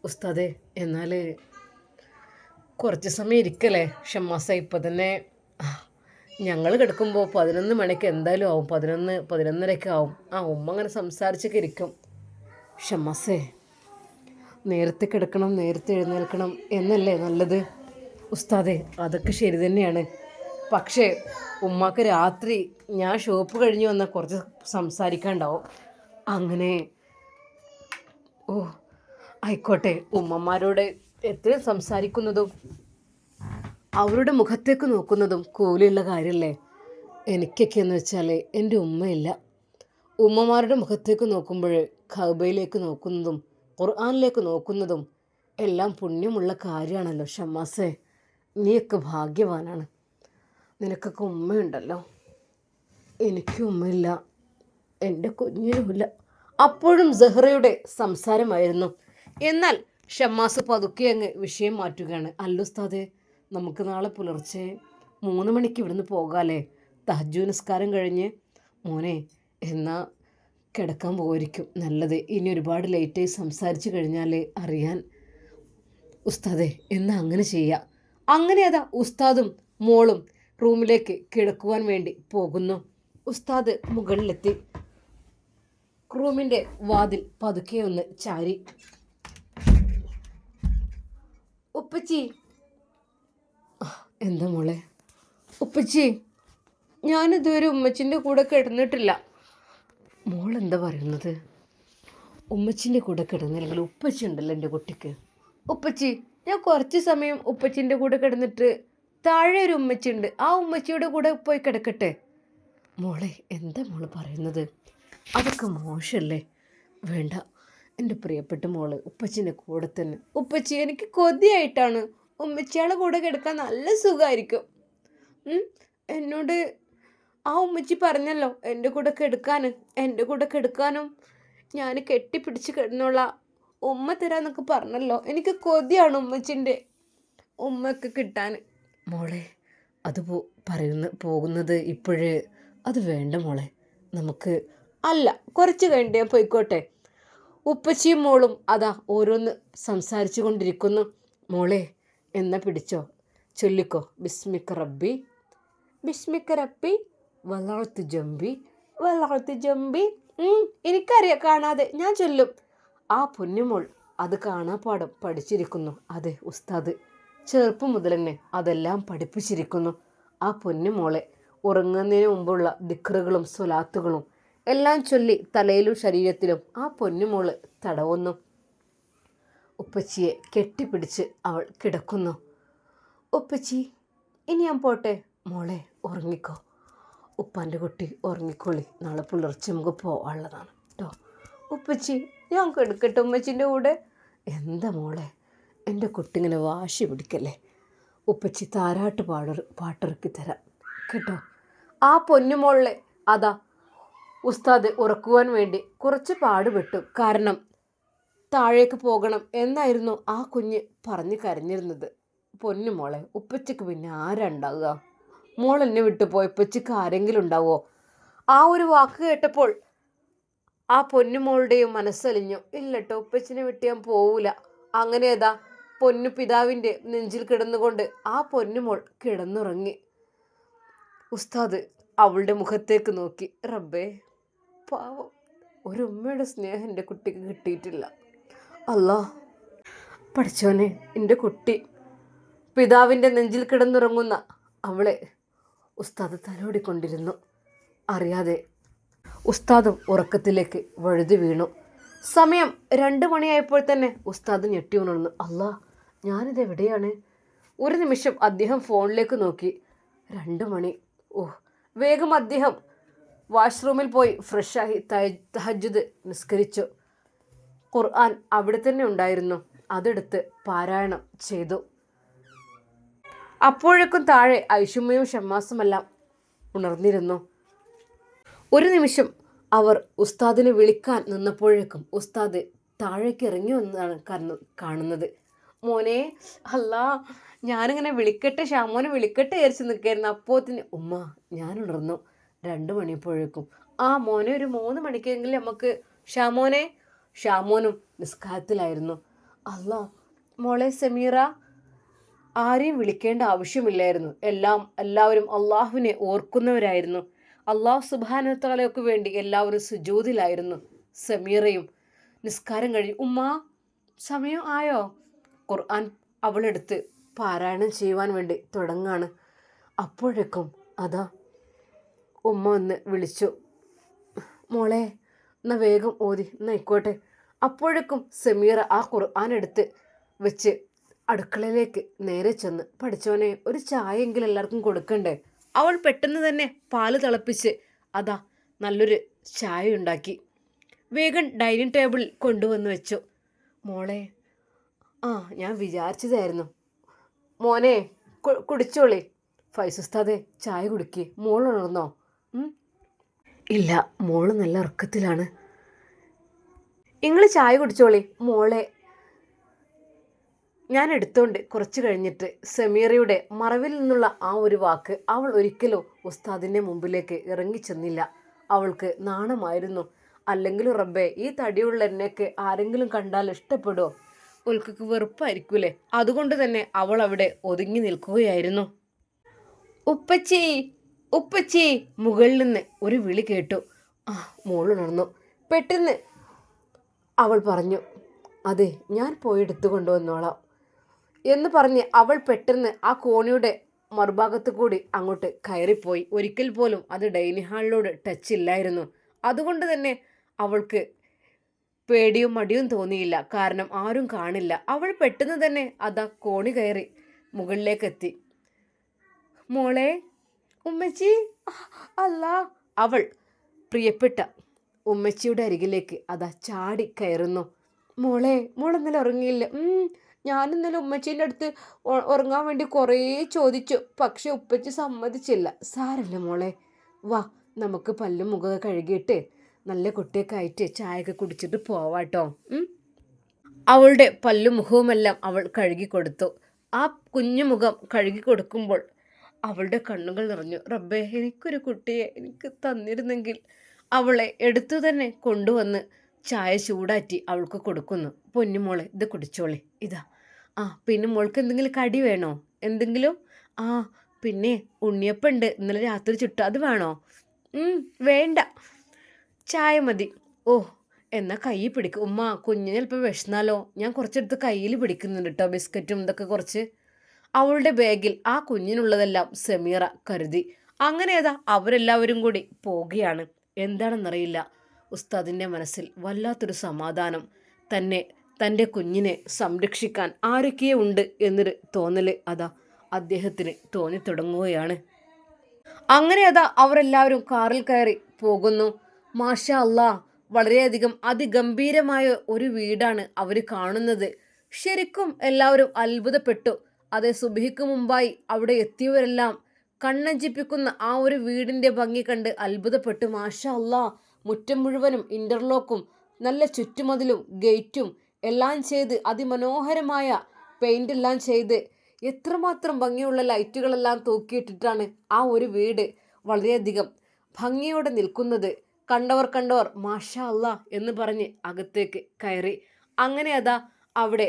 Speaker 1: ഉസ്താദെ, എന്നാൽ കുറച്ച് സമയം ഇരിക്കല്ലേ ഷമ്മാസ? ഇപ്പം തന്നെ ഞങ്ങൾ കിടക്കുമ്പോൾ 11 മണിക്ക് എന്തായാലും ആവും, 11-11:30 ആവും. ഉമ്മ അങ്ങനെ സംസാരിച്ചൊക്കെ ഇരിക്കും. ഷമ്മാസേ, നേരത്തെ കിടക്കണം, നേരത്തെ എഴുന്നേൽക്കണം എന്നല്ലേ നല്ലത്? ഉസ്താദെ, അതൊക്കെ ശരി തന്നെയാണ്. പക്ഷേ ഉമ്മാക്ക് രാത്രി ഞാൻ ഷോപ്പ് കഴിഞ്ഞ് വന്നാൽ കുറച്ച് സംസാരിക്കാനുണ്ടാവും. അങ്ങനെ ആയിക്കോട്ടെ. ഉമ്മമാരോട് എത്രയും സംസാരിക്കുന്നതും അവരുടെ മുഖത്തേക്ക് നോക്കുന്നതും കൂലിയുള്ള കാര്യമല്ലേ? എനിക്കൊക്കെ എന്ന് വെച്ചാൽ എൻ്റെ ഉമ്മയില്ല. ഉമ്മമാരുടെ മുഖത്തേക്ക് നോക്കുമ്പോൾ ഖഅബയിലേക്ക് നോക്കുന്നതും ഖുർആനിലേക്ക് നോക്കുന്നതും എല്ലാം പുണ്യമുള്ള കാര്യമാണല്ലോ ഷമ്മാസേ. നീയൊക്കെ ഭാഗ്യവാനാണ്, നിനക്കൊക്കെ ഉമ്മയുണ്ടല്ലോ. എനിക്ക് ഉമ്മയില്ല, എൻ്റെ കുഞ്ഞിനുമില്ല. അപ്പോഴും സെഹ്റയുടെ സംസാരമായിരുന്നു. എന്നാൽ ഷമ്മാസ് പതുക്കെ അങ്ങ് വിഷയം മാറ്റുകയാണ്. അല്ല ഉസ്താദേ, നമുക്ക് നാളെ പുലർച്ചെ 3 മണിക്ക് ഇവിടുന്ന് പോകാമല്ലേ? തഹജ്ജുദ് നിസ്കാരം കഴിഞ്ഞ്. മോനെ, എന്നാൽ കിടക്കാൻ പോയിരിക്കും നല്ലത്. ഇനി ഒരുപാട് ലേറ്റായി സംസാരിച്ചു കഴിഞ്ഞാൽ അറിയാൻ. ഉസ്താദേ, എന്നാൽ അങ്ങനെ ചെയ്യാം. അങ്ങനെ അതാ ഉസ്താദും മോളും റൂമിലേക്ക് കിടക്കുവാൻ വേണ്ടി പോകുന്നു. ഉസ്താദ് മുകളിലെത്തി റൂമിൻ്റെ വാതിൽ പതുക്കെ ഒന്ന് ചാരി. ഉപ്പച്ചി. എന്താ മോളെ? ഉപ്പച്ചി, ഞാനിതുവരെ ഉമ്മച്ചിൻ്റെ കൂടെ കിടന്നിട്ടില്ല. മോൾ എന്താ പറയുന്നത്? ഉമ്മച്ചിൻ്റെ കൂടെ കിടന്നില്ലെങ്കിൽ ഉപ്പച്ചി ഉണ്ടല്ലോ എൻ്റെ കുട്ടിക്ക്. ഉപ്പച്ചി, ഞാൻ കുറച്ച് സമയം ഉപ്പച്ചിൻ്റെ കൂടെ കിടന്നിട്ട് താഴെ ഒരു ഉമ്മച്ചി ഉണ്ട്, ആ ഉമ്മച്ചിയുടെ കൂടെ പോയി കിടക്കട്ടെ. മോളെ, എന്താ മോള് പറയുന്നത്? അതൊക്കെ മോശമല്ലേ? വേണ്ട, എൻ്റെ പ്രിയപ്പെട്ട മോള് ഉപ്പച്ചിൻ്റെ കൂടെ തന്നെ. ഉപ്പച്ചി, എനിക്ക് കൊതിയായിട്ടാണ്. ഉമ്മച്ചിയുടെ കൂടെ കിടക്കാൻ നല്ല സുഖമായിരിക്കും. എന്നോട് ആ ഉമ്മച്ചി പറഞ്ഞല്ലോ എൻ്റെ കൂടെ കിടക്കാനും ഞാൻ കെട്ടിപ്പിടിച്ച് കിടന്നോളാം, ഉമ്മ തരാന്നൊക്കെ പറഞ്ഞല്ലോ. എനിക്ക് കൊതിയാണ് ഉമ്മച്ചിൻ്റെ ഉമ്മയൊക്കെ കിട്ടാൻ. മോളെ, അത് പോകുന്നത് ഇപ്പോഴേ അത് വേണ്ട മോളെ. നമുക്ക് അല്ല, കുറച്ച് കഴിഞ്ഞ് ഞാൻ പോയിക്കോട്ടെ. ഉപ്പച്ചിയും മോളും അതാ ഓരോന്ന് സംസാരിച്ചു കൊണ്ടിരിക്കുന്നു. മോളെ, എന്നാ പിടിച്ചോ, ചൊല്ലിക്കോ. ബിസ്മിക്ക റബ്ബി വലഅത്ത് ജംബി. എനിക്കറിയാം, കാണാതെ ഞാൻ ചൊല്ലും. ആ പൊന്നുമോൾ അത് കാണാപ്പാഠം പഠിച്ചിരിക്കുന്നു. അതെ ഉസ്താദ് ചെറുപ്പം മുതൽ തന്നെ അതെല്ലാം പഠിപ്പിച്ചിരിക്കുന്നു. ആ പൊന്നുമോളെ ഉറങ്ങുന്നതിന് മുമ്പുള്ള ദിക്റുകളും സ്വലാത്തുകളും എല്ലാം ചൊല്ലി തലയിലും ശരീരത്തിലും ആ പൊന്നുമോള് തടവുന്നു. ഉപ്പച്ചിയെ കെട്ടിപ്പിടിച്ച് അവൾ കിടക്കുന്നു. ഉപ്പച്ചി, ഇനി ഞാൻ പോട്ടെ. മോളെ, ഉറങ്ങിക്കോ. ഉപ്പാൻ്റെ കുട്ടി ഉറങ്ങിക്കോളി, നാളെ പുലർച്ചെ നമുക്ക് പോകാനുള്ളതാണ് കേട്ടോ. ഉപ്പച്ചി, ഞാൻ കിടക്കട്ടെ ഉമ്മച്ചിൻ്റെ കൂടെ? എന്താ മോളെ, എൻ്റെ കുട്ടി ഇങ്ങനെ വാശി പിടിക്കല്ലേ. ഉപ്പച്ചി താരാട്ട് പാട്ടിറക്കി തരാം കേട്ടോ. ആ പൊന്നുമോളെ അതാ ഉസ്താദ് ഉറക്കുവാൻ വേണ്ടി കുറച്ച് പാടുപെട്ടു. കാരണം താഴേക്ക് പോകണം എന്നായിരുന്നു ആ കുഞ്ഞ് പറഞ്ഞ് കരഞ്ഞിരുന്നത്. പൊന്നുമോളെ, ഉപ്പച്ചക്ക് പിന്നെ ആരാ ഉണ്ടാവുക? മോൾ എന്നെ വിട്ടു പോയ ഉപ്പച്ചക്ക് ആരെങ്കിലും ഉണ്ടാവുമോ? ആ ഒരു വാക്ക് കേട്ടപ്പോൾ ആ പൊന്നുമോളുടെയും മനസ്സലിഞ്ഞു. ഇല്ലട്ടോ, ഉപ്പച്ചിനെ വിട്ട് ഞാൻ പോവില്ല. അങ്ങനെ ഏതാ പൊന്നു പിതാവിൻ്റെ നെഞ്ചിൽ കിടന്നുകൊണ്ട് ആ പൊന്നുമോൾ കിടന്നുറങ്ങി. ഉസ്താദ് അവളുടെ മുഖത്തേക്ക് നോക്കി. റബ്ബേ, പാവം, ഒരു ഉമ്മയുടെ സ്നേഹം എൻ്റെ കുട്ടിക്ക് കിട്ടിയിട്ടില്ല. അല്ലാ, പഠിച്ചോനെ, എൻ്റെ കുട്ടി പിതാവിൻ്റെ നെഞ്ചിൽ കിടന്നുറങ്ങുന്ന അവളെ ഉസ്താദ് തലോടിക്കൊണ്ടിരുന്നു. അറിയാതെ ഉസ്താദും ഉറക്കത്തിലേക്ക് വഴുതി വീണു. സമയം 2 മണിയായപ്പോൾ തന്നെ ഉസ്താദ് ഞെട്ടി ഉണർന്നു. അല്ലാ, ഞാനിതെവിടെയാണ്? ഒരു നിമിഷം അദ്ദേഹം ഫോണിലേക്ക് നോക്കി. 2 മണി. വേഗം അദ്ദേഹം വാഷ്റൂമിൽ പോയി ഫ്രഷായി തഹജ്ജുദ് നിസ്കരിച്ചു. ഖുർആൻ അവിടെ തന്നെ ഉണ്ടായിരുന്നു, അതെടുത്ത് പാരായണം ചെയ്തു. അപ്പോഴേക്കും താഴെ ഐഷുമ്മയും ഷമ്മാസുമെല്ലാം ഉണർന്നിരുന്നു. ഒരു നിമിഷം അവർ ഉസ്താദിനെ വിളിക്കാൻ നിന്നപ്പോഴേക്കും ഉസ്താദ് താഴേക്ക് ഇറങ്ങി വന്നതാണ് കാണുന്നത്. മോനെ, അല്ലാ, ഞാനിങ്ങനെ വിളിക്കട്ടെ, ഷാമോനെ വിളിക്കട്ടെ വിചാരിച്ച് നിൽക്കായിരുന്നു. അപ്പോത്തിന് ഉമ്മ ഞാൻ ഉണർന്നു. 2 മണിയപ്പോഴേക്കും. ആ മോനെ, ഒരു 3 മണിക്കെങ്കിലും നമുക്ക് ഷാമോനും നിസ്കാരത്തിലായിരുന്നു. അല്ലാ, മോളെ സമീറ, ആരെയും വിളിക്കേണ്ട ആവശ്യമില്ലായിരുന്നു. എല്ലാവരും അള്ളാഹുവിനെ ഓർക്കുന്നവരായിരുന്നു. അള്ളാഹു സുബ്ഹാനഹു വ തആലയ്ക്ക് വേണ്ടി എല്ലാവരും സുജൂദിലായിരുന്നു. സമീറയും നിസ്കാരം കഴിഞ്ഞു. ഉമ്മ, സമയം ആയോ? ഖുർആൻ അവളെടുത്ത് പാരായണം ചെയ്യുവാൻ വേണ്ടി തുടങ്ങാണ്. അപ്പോഴേക്കും അതാ ഉമ്മ ഒന്ന് വിളിച്ചു. മോളെ, എന്നാൽ വേഗം ഓതി എന്നായിക്കോട്ടെ. അപ്പോഴേക്കും സമീറ ആ ഖുർആൻ എടുത്ത് വെച്ച് അടുക്കളയിലേക്ക് നേരെ ചെന്ന്. പഠിച്ചോനെ, ഒരു ചായയെങ്കിലും എല്ലാവർക്കും കൊടുക്കണ്ടേ? അവൾ പെട്ടെന്ന് തന്നെ പാല് തിളപ്പിച്ച് അതാ നല്ലൊരു ചായ ഉണ്ടാക്കി വേഗം ഡൈനിങ് ടേബിളിൽ കൊണ്ടുവന്ന് വെച്ചു. മോളെ, ഞാൻ വിചാരിച്ചതായിരുന്നു. മോനെ, കുടിച്ചോളി. ഫൈസ് ഉസ്താദേ, ചായ കുടിക്ക്. മോൾ ഉണർന്നോ? ഇല്ല, മോള് നല്ല ഉറക്കത്തിലാണ്. നിങ്ങൾ ചായ കുടിച്ചോളി. മോളെ, ഞാൻ എടുത്തോണ്ട് കുറച്ച് കഴിഞ്ഞിട്ട് സമീറയുടെ മറവിൽ നിന്നുള്ള ആ ഒരു വാക്ക് അവൾ ഒരിക്കലും ഉസ്താദിൻ്റെ മുമ്പിലേക്ക് ഇറങ്ങിച്ചെന്നില്ല. അവൾക്ക് നാണമായിരുന്നു. അല്ലെങ്കിലും റബ്ബേ, ഈ തടിയുള്ള എന്നെയൊക്കെ ആരെങ്കിലും കണ്ടാൽ ഇഷ്ടപ്പെടുമോ? ഉൽക്കക്ക് വെറുപ്പായിരിക്കൂലേ? അതുകൊണ്ട് തന്നെ അവൾ അവിടെ ഒതുങ്ങി നിൽക്കുകയായിരുന്നു. ഉപ്പച്ചി, ഉപ്പച്ചി! മുകളിൽ നിന്ന് ഒരു വിളി കേട്ടു. മോളുണർന്നു. പെട്ടെന്ന് അവൾ പറഞ്ഞു, അതെ, ഞാൻ പോയി എടുത്തു കൊണ്ടുവന്നോളാം എന്ന് പറഞ്ഞ് അവൾ പെട്ടെന്ന് ആ കോണിയുടെ മറുഭാഗത്ത് കൂടി അങ്ങോട്ട് കയറിപ്പോയി. ഒരിക്കൽ പോലും അത് ഡൈനിങ് ഹാളിലോട് ടച്ച് ഇല്ലായിരുന്നു. അതുകൊണ്ട് തന്നെ അവൾക്ക് പേടിയും മടിയും തോന്നിയില്ല. കാരണം ആരും കാണില്ല. അവൾ പെട്ടെന്ന് തന്നെ അതാ കോണി കയറി മുകളിലേക്കെത്തി. മോളെ, ഉമ്മച്ചി, അല്ല! അവൾ പ്രിയപ്പെട്ട ഉമ്മച്ചിയുടെ അരികിലേക്ക് അതാ ചാടി കയറുന്നു. മോളിന്നലെ ഉറങ്ങിയില്ല? ഞാനിന്നലെ ഉമ്മച്ചീൻ്റെ അടുത്ത് ഉറങ്ങാൻ വേണ്ടി കുറേ ചോദിച്ചു, പക്ഷെ ഉപ്പച്ചി സമ്മതിച്ചില്ല. സാരല്ല മോളെ, വാ, നമുക്ക് പല്ലും മുഖമൊക്കെ കഴുകിയിട്ട് നല്ല കുട്ടിയൊക്കെ ആയിട്ട് ചായയൊക്കെ കുടിച്ചിട്ട് പോവാട്ടോ. അവളുടെ പല്ലും മുഖവുമെല്ലാം അവൾ കഴുകി കൊടുത്തു. ആ കുഞ്ഞു മുഖം കഴുകി കൊടുക്കുമ്പോൾ അവളുടെ കണ്ണുകൾ നിറഞ്ഞു. റബ്ബേ, എനിക്കൊരു കുട്ടിയെ എനിക്ക് തന്നിരുന്നെങ്കിൽ. അവളെ എടുത്തു തന്നെ കൊണ്ടുവന്ന് ചായ ചൂടാറ്റി അവൾക്ക് കൊടുക്കുന്നു. പൊന്നുമോളെ, ഇത് കുടിച്ചോളെ, ഇതാ. പിന്നെ മോൾക്ക് എന്തെങ്കിലും കടി വേണോ? എന്തെങ്കിലും? പിന്നെ ഉണ്ണിയപ്പുണ്ട്, ഇന്നലെ രാത്രി ചുട്ടു, അത് വേണോ? വേണ്ട, ചായ മതി. എന്നാൽ കൈ പിടിക്കും. ഉമ്മ, കുഞ്ഞിന് ചിലപ്പോൾ വിശന്നാലോ? ഞാൻ കുറച്ചെടുത്ത് കയ്യിൽ പിടിക്കുന്നുണ്ട് കേട്ടോ, ബിസ്ക്കറ്റും ഇതൊക്കെ കുറച്ച്. അവളുടെ ബാഗിൽ ആ കുഞ്ഞിനുള്ളതെല്ലാം സമീറ കരുതി. അങ്ങനെ ഏതാ അവരെല്ലാവരും കൂടി പോവുകയാണ്. എന്താണെന്നറിയില്ല, ഉസ്താദിൻ്റെ മനസ്സിൽ വല്ലാത്തൊരു സമാധാനം. തൻ്റെ കുഞ്ഞിനെ സംരക്ഷിക്കാൻ ആരൊക്കെയോ ഉണ്ട് എന്നൊരു തോന്നൽ അതാ അദ്ദേഹത്തിന് തോന്നിത്തുടങ്ങുകയാണ്. അങ്ങനെ അതാ അവരെല്ലാവരും കാറിൽ കയറി പോകുന്നു. മാഷാ അല്ലാ, വളരെയധികം അതിഗംഭീരമായ ഒരു വീടാണ് അവർ കാണുന്നത്. ശരിക്കും എല്ലാവരും അത്ഭുതപ്പെട്ടു. അതേ, സുബഹിക്ക് മുമ്പായി അവിടെ എത്തിയവരെല്ലാം കണ്ണഞ്ചിപ്പിക്കുന്ന ആ ഒരു വീടിൻ്റെ ഭംഗി കണ്ട് അത്ഭുതപ്പെട്ടു. മാഷാ അല്ലാ, മുറ്റം മുഴുവനും ഇൻ്റർലോക്കും നല്ല ചുറ്റുമതിലും ഗേറ്റും എല്ലാം ചെയ്ത് അതിമനോഹരമായ പെയിൻ്റ് എല്ലാം ചെയ്ത് എത്രമാത്രം ഭംഗിയുള്ള ലൈറ്റുകളെല്ലാം തൂക്കിയിട്ടിട്ടാണ് ആ ഒരു വീട് വളരെയധികം ഭംഗിയോടെ നിൽക്കുന്നത്. കണ്ടവർ മാഷാ അല്ലാ എന്ന് പറഞ്ഞ് അകത്തേക്ക് കയറി. അങ്ങനെ അതാ അവിടെ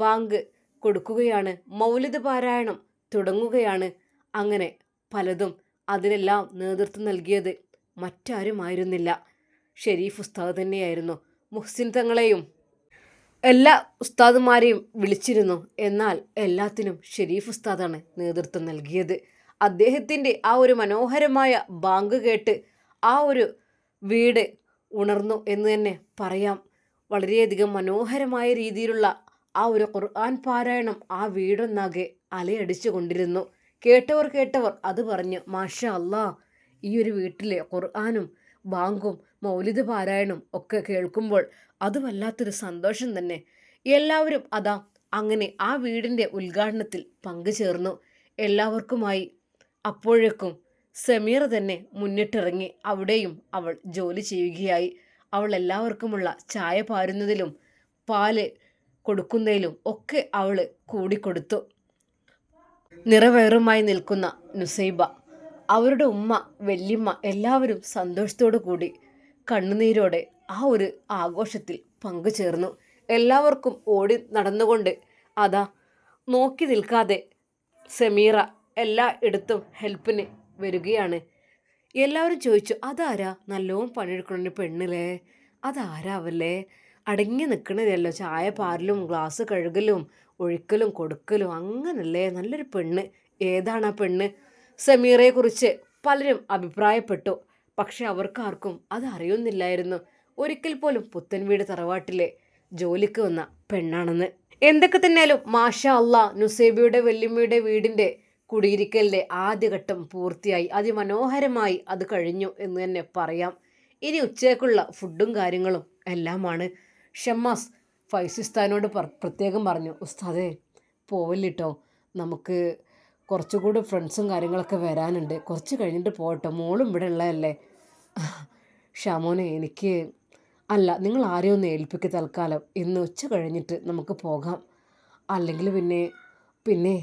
Speaker 1: ബാങ്ക് കൊടുക്കുകയാണ്. മൗലിദ് പാരായണം തുടങ്ങുകയാണ്. അങ്ങനെ പലതും അതിനെല്ലാം നേതൃത്വം നൽകിയത് മറ്റാരുമായിരുന്നില്ല, ഷെരീഫ് ഉസ്താദ് തന്നെയായിരുന്നു. മുഹ്സിൻ തങ്ങളെയും എല്ലാ ഉസ്താദുമാരെയും വിളിച്ചിരുന്നു. എന്നാൽ എല്ലാത്തിനും ഷെരീഫ് ഉസ്താദാണ് നേതൃത്വം നൽകിയത്. അദ്ദേഹത്തിൻ്റെ ആ ഒരു മനോഹരമായ ബാങ്ക് കേട്ട് ആ ഒരു വീട് ഉണർന്നു എന്ന് തന്നെ പറയാം. വളരെയധികം മനോഹരമായ രീതിയിലുള്ള ആ ഒരു ഖുർആൻ പാരായണം ആ വീടൊന്നാകെ അലയടിച്ചു കൊണ്ടിരുന്നു. കേട്ടവർ അത് പറഞ്ഞു, മാഷാ അല്ലാ, ഈ ഒരു വീട്ടിലെ ഖുർആനും ബാങ്കും മൗലിദ് പാരായണം ഒക്കെ കേൾക്കുമ്പോൾ അത് വല്ലാത്തൊരു സന്തോഷം തന്നെ. എല്ലാവരും അതാ അങ്ങനെ ആ വീടിൻ്റെ ഉദ്ഘാടനത്തിൽ പങ്കുചേർന്നു. എല്ലാവർക്കുമായി അപ്പോഴേക്കും സമീറ തന്നെ മുന്നിട്ടിറങ്ങി. അവിടെയും അവൾ ജോലി ചെയ്യുകയായി. അവൾ എല്ലാവർക്കുമുള്ള ചായ പാരുന്നതിലും പാല് കൊടുക്കുന്നതിലും ഒക്കെ അവൾ കൂടിക്കൊടുത്തു. നിറവേറുമായി നിൽക്കുന്ന നുസൈബ, അവരുടെ ഉമ്മ, വല്യമ്മ എല്ലാവരും സന്തോഷത്തോടു കൂടി കണ്ണുനീരോടെ ആ ഒരു ആഘോഷത്തിൽ പങ്കുചേർന്നു. എല്ലാവർക്കും ഓടി നടന്നുകൊണ്ട് അതാ നോക്കി നിൽക്കാതെ സമീറ എല്ലായിടത്തും ഹെൽപ്പിന് വരികയാണ്. എല്ലാവരും ചോദിച്ചു, അതാരാ നല്ലോണം പണിയെടുക്കണ പെണ്ണില്ലേ? അതാരാവല്ലേ? അടങ്ങി നിൽക്കണതല്ലോ, ചായ പാരലും ഗ്ലാസ് കഴുകലും ഒഴിക്കലും കൊടുക്കലും, അങ്ങനല്ലേ, നല്ലൊരു പെണ്ണ്. ഏതാണ് ആ പെണ്ണ്? സമീറയെക്കുറിച്ച് പലരും അഭിപ്രായപ്പെട്ടു. പക്ഷെ അവർക്കാർക്കും അത് അറിയുന്നില്ലായിരുന്നു ഒരിക്കൽ പോലും പുത്തൻവീട് തറവാട്ടിലെ ജോലിക്ക് വന്ന പെണ്ണാണെന്ന്. എന്തൊക്കെ തന്നെയാലും മാഷാ അല്ലാ, നുസൈബയുടെ വല്യമ്മയുടെ വീടിൻ്റെ കുടിയിരിക്കലിൻ്റെ ആദ്യഘട്ടം പൂർത്തിയായി. അതിമനോഹരമായി അത് കഴിഞ്ഞു എന്ന് തന്നെ പറയാം. ഇനി ഉച്ചയ്ക്കുള്ള ഫുഡും കാര്യങ്ങളും എല്ലാമാണ്. ഷമ്മാസ് ഫൈസിസ്ഥാനോട് പ്രത്യേകം പറഞ്ഞു, ഉസ്താദേ പോവില്ലിട്ടോ, നമുക്ക് കുറച്ചുകൂടി ഫ്രണ്ട്സും കാര്യങ്ങളൊക്കെ വരാനുണ്ട്, കുറച്ച് കഴിഞ്ഞിട്ട് പോകട്ടോ, മോളും ഇവിടെ ഉള്ളതല്ലേ. ഷാമോനെ, എനിക്ക് അല്ല, നിങ്ങൾ ആരെയും ഒന്ന് ഏൽപ്പിക്കുക തൽക്കാലം, ഇന്ന് ഉച്ച കഴിഞ്ഞിട്ട് നമുക്ക് പോകാം. അല്ലെങ്കിൽ പിന്നെ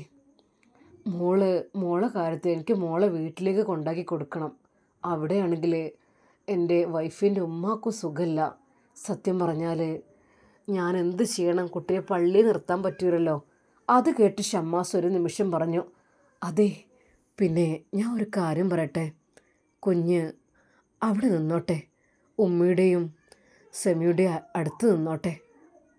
Speaker 1: മോളെ കാര്യത്തിൽ എനിക്ക് മോളെ വീട്ടിലേക്ക് കൊണ്ടാക്കി കൊടുക്കണം. അവിടെയാണെങ്കിൽ എൻ്റെ വൈഫിൻ്റെ ഉമ്മാക്കും സുഖമില്ല. സത്യം പറഞ്ഞാൽ ഞാൻ എന്ത് ചെയ്യണം? കുട്ടിയെ പള്ളിയിൽ നിർത്താൻ പറ്റൂലല്ലോ. അത് കേട്ട് ഷമ്മാസ് ഒരു നിമിഷം പറഞ്ഞു, അതെ, പിന്നെ ഞാൻ ഒരു കാര്യം പറയട്ടെ, കുഞ്ഞ് അവിടെ നിന്നോട്ടെ, ഉമ്മയുടെയും സെമിയുടെയും അടുത്ത് നിന്നോട്ടെ,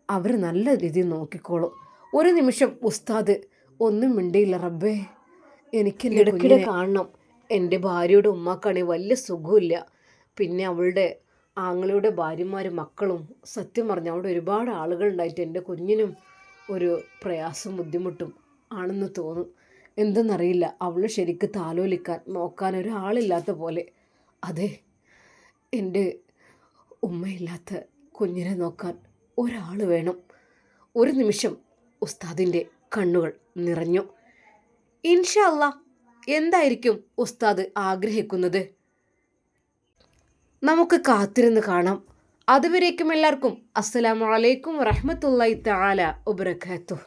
Speaker 1: അവർ നല്ല രീതിയിൽ നോക്കിക്കോളും. ഒരു നിമിഷം ഉസ്താദ് ഒന്നും മിണ്ടിയില്ല. റബ്ബേ, എനിക്ക് എൻ്റെ ഇടയ്ക്കിടെ കാണണം. എൻ്റെ ഭാര്യയുടെ ഉമ്മാക്കാണെങ്കിൽ വലിയ സുഖമില്ല. പിന്നെ അവളുടെ ആങ്ങളുടെ ഭാര്യമാരും മക്കളും, സത്യം പറഞ്ഞാൽ അവിടെ ഒരുപാട് ആളുകളുണ്ടായിട്ട് എൻ്റെ കുഞ്ഞിനും ഒരു പ്രയാസം ബുദ്ധിമുട്ടും ആണെന്ന് തോന്നും. എന്തെന്നറിയില്ല, അവൾ ശരിക്ക് താലോലിക്കാൻ നോക്കാൻ ഒരാളില്ലാത്ത പോലെ. അതെ, എൻ്റെ ഉമ്മയില്ലാത്ത കുഞ്ഞിനെ നോക്കാൻ ഒരാൾ വേണം. ഒരു നിമിഷം ഉസ്താദിൻ്റെ കണ്ണുകൾ നിറഞ്ഞു. ഇൻഷാ അല്ലാ, എന്തായിരിക്കും ഉസ്താദ് ആഗ്രഹിക്കുന്നത്? നമുക്ക് കാത്തിരുന്ന് കാണാം. അതുവരേക്കും എല്ലാവർക്കും അസ്സലാമു അലൈക്കും വറഹ്മത്തുള്ളാഹി തആല വബറകാതുഹു.